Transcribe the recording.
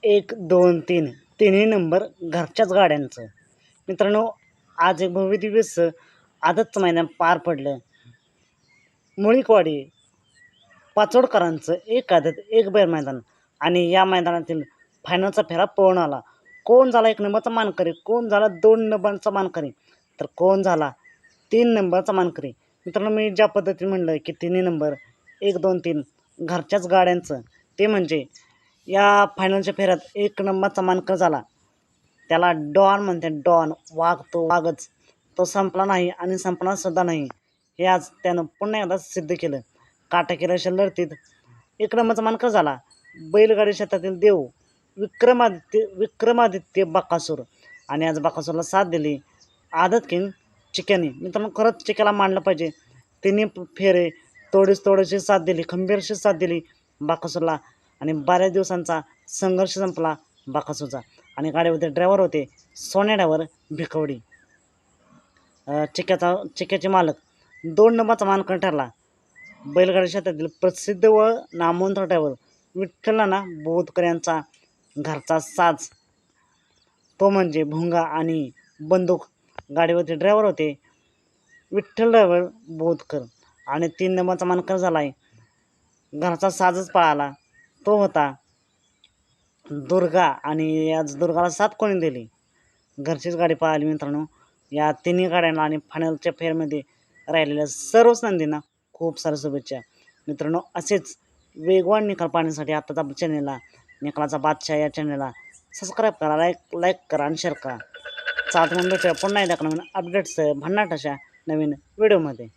1, 2, 3 तिन्ही नंबर घरच्याच गाड्यांचं. मित्रांनो, आज एक भव्य दिवस आदतचं मैदान पार पडलं. मुळीकवाडी पाचोडकरांचं एक आदत एक बैल मैदान आणि या मैदानातील फायनलचा फेरा पळून आला. कोण झाला 1 नंबरचा मानकरी, कोण झाला 2 नंबरचा मानकरी, तर कोण झाला 3 नंबरचा मानकरी. मित्रांनो, मी ज्या पद्धतीने म्हणलं की तिन्ही नंबर 1, 2, 3 घरच्याच गाड्यांचं, ते म्हणजे या फायनलच्या फेऱ्यात 1 नंबरचा मानकर झाला. त्याला डॉन म्हणते, डॉन. वाघ तो वाघच. तो संपला नाही आणि संपणार सुद्धा नाही, हे आज त्यानं पुन्हा एकदा सिद्ध केलं. काटेकीर अशा लढतीत 1 नंबरचा मानकर झाला. बैलगाडी क्षेत्रातील देव विक्रमादित्य बकासूर. आणि आज बकासूरला साथ दिली आदत किंग चिक्याने. मित्रांनो, खरंच चिक्याला मानलं पाहिजे. तिन्ही फेरे तोडीशी साथ दिली, खंबीरशी साथ दिली बकासूरला. आणि बऱ्याच दिवसांचा संघर्ष संपला बकासूरचा. आणि गाडीमध्ये ड्रायव्हर होते सोन्या ड्रायव्हर भिकवडी. चिक्याचे मालक 2 नंबरचा मानकर ठरला. बैलगाडी क्षेत्रातील प्रसिद्ध व नामवंत ड्रायव्हर विठ्ठलनाना बोधकर यांचा घरचा साज, तो म्हणजे भुंगा आणि बंदूक. गाडीवरचे ड्रायव्हर होते विठ्ठल ड्रायव्हर बोधकर. आणि 3 नंबरचा मानकर झाला आहे, घरचा साजच पळाला, तो होता दुर्गा. आणि आज दुर्गाला साथ कोणी दिली? घरचीच गाडी पळाली. मित्रांनो, या तिन्ही गाड्यांना आणि फायनलच्या फेरमध्ये राहिलेल्या सर्वच नंदींना खूप साऱ्या शुभेच्छा. मित्रांनो, असेच वेगवान निकाल पाहण्यासाठी आताच आपल्या चॅनलला निकालाचा बादशाह या चॅनलला सबस्क्राईब करा, लाईक करा आणि शेअर करा. चालतं म्हणून भेटूया पुन्हा एकदा नवीन अपडेट्स भन्नाट अशा नवीन व्हिडिओमध्ये.